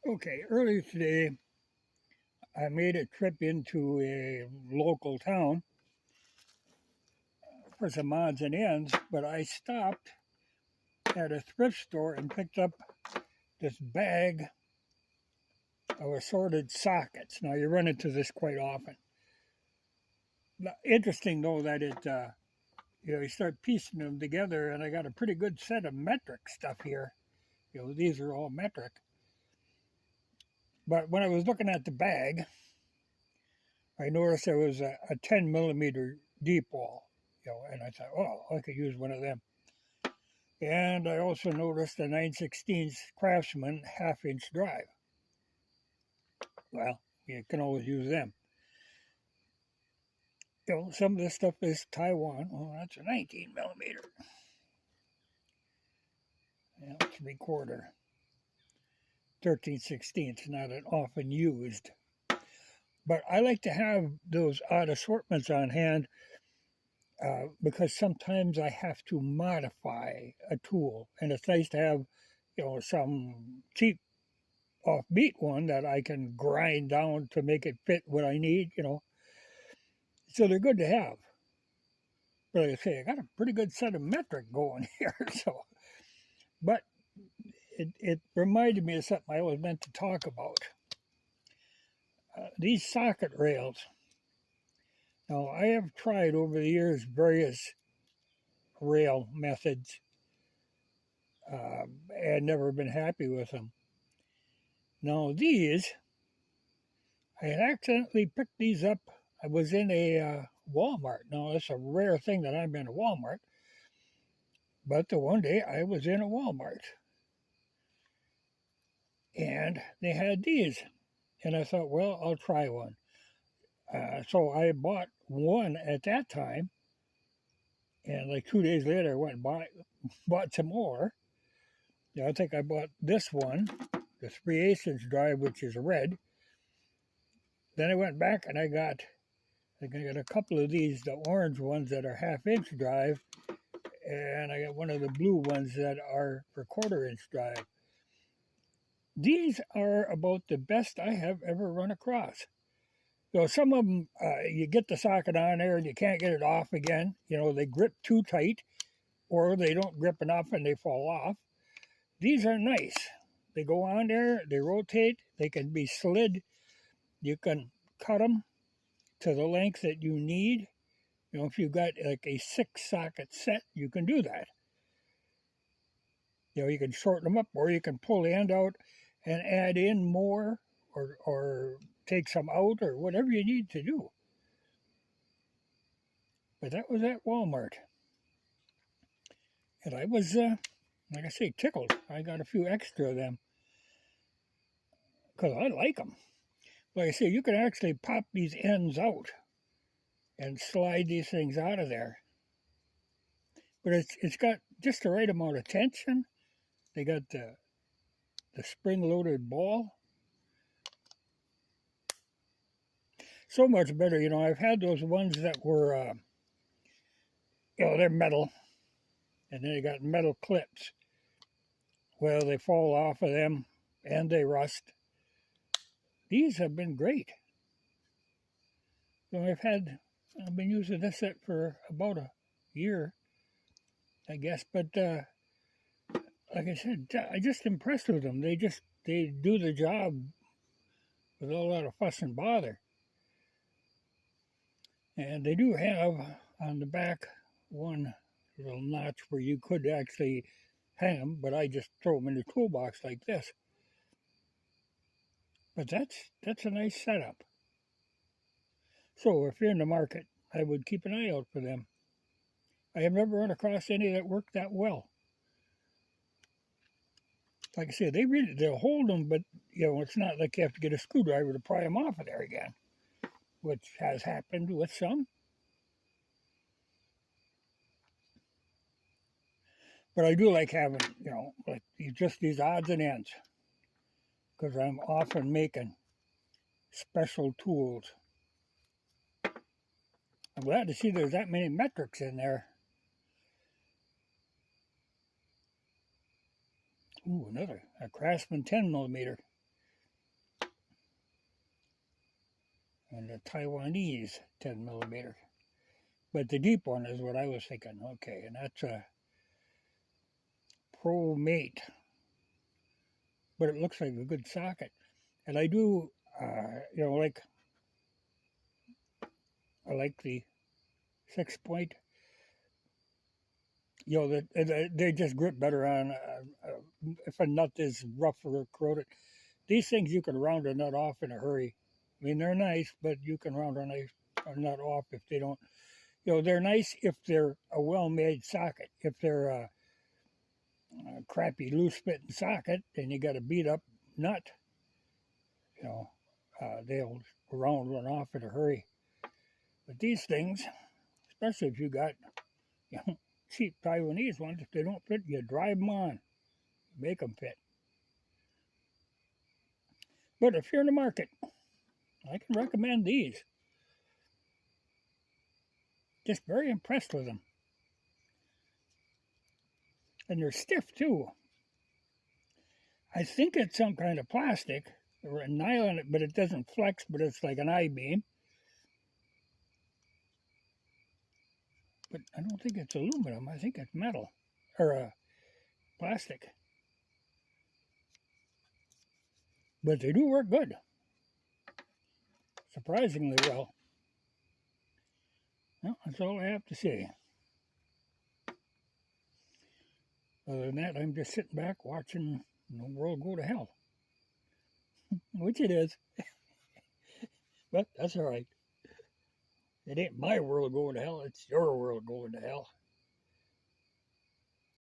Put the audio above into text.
Okay, earlier today I made a trip into a local town for some odds and ends, but I stopped at a thrift store and picked up this bag of assorted sockets. Now, you run into this quite often. Interesting, though, that you start piecing them together, and I got a pretty good set of metric stuff here. These are all metric. But when I was looking at the bag, I noticed there was a 10 millimeter deep wall, and I thought, oh, I could use one of them. And I also noticed a 9/16 Craftsman half-inch drive. Well, you can always use them. Some of this stuff is Taiwan. Oh, that's a 19 millimeter. 3/4. 13/16, not an often used. But I like to have those odd assortments on hand because sometimes I have to modify a tool, and it's nice to have, some cheap offbeat one that I can grind down to make it fit what I need, So they're good to have. But like I say, I got a pretty good set of metric going here. But it reminded me of something I was meant to talk about. These socket rails. Now, I have tried over the years various rail methods and never been happy with them. Now, these, I had accidentally picked these up. I was in a Walmart. Now, it's a rare thing that I'm in a Walmart. But the one day I was in a Walmart. And they had these. And I thought, well, I'll try one. So I bought one at that time. And like 2 days later, I went and bought some more. I think I bought this one, the 3/8" drive, which is red. Then I went back and I got a couple of these, the orange ones that are half-inch drive, and I got one of the blue ones that are for 1/4" drive. These are about the best I have ever run across. Some of them, you get the socket on there and you can't get it off again. They grip too tight, or they don't grip enough and they fall off. These are nice. They go on there, they rotate, they can be slid. You can cut them to the length that you need. If you've got like a 6-socket set, you can do that. You can shorten them up, or you can pull the end out and add in more, or take some out, or whatever you need to do. But that was at Walmart. And I was, like I say, tickled. I got a few extra of them because I like them. Like I say, you can actually pop these ends out and slide these things out of there. But it's got just the right amount of tension. They got the spring-loaded ball. So much better. I've had those ones that were, they're metal. And then they got metal clips. Well, they fall off of them and they rust. These have been great. I've been using this set for about a year, I guess. But like I said, I'm just impressed with them. They do the job without a lot of fuss and bother. And they do have on the back one little notch where you could actually hang them, but I just throw them in the toolbox like this. But that's a nice setup. So if you're in the market, I would keep an eye out for them. I have never run across any that work that well. Like I said, they'll hold them, but it's not like you have to get a screwdriver to pry them off of there again, which has happened with some. But I do like having, like just these odds and ends, because I'm often making special tools. I'm glad to see there's that many metrics in there. Ooh, a Craftsman 10 millimeter. and the Taiwanese 10 millimeter. But the deep one is what I was thinking. Okay, and that's a Pro Mate, but it looks like a good socket. And I do, like I like the 6-point. They just grip better on if a nut is rough or corroded. These things you can round a nut off in a hurry. I mean, they're nice, but you can round a nut off if they don't. They're nice if they're a well-made socket. If they're a crappy loose-fitting socket, then you got a beat-up nut. They'll round one off in a hurry. But these things, especially if you got cheap Taiwanese ones, if they don't fit, you drive them on, make them fit. But if you're in the market, I can recommend these. Just very impressed with them. And they're stiff too. I think it's some kind of plastic or a nylon, but it doesn't flex, but it's like an I-beam. But I don't think it's aluminum. I think it's metal or plastic. But they do work good. Surprisingly well. Well, that's all I have to say. Other than that, I'm just sitting back watching the world go to hell. Which it is. But that's all right. It ain't my world going to hell, it's your world going to hell.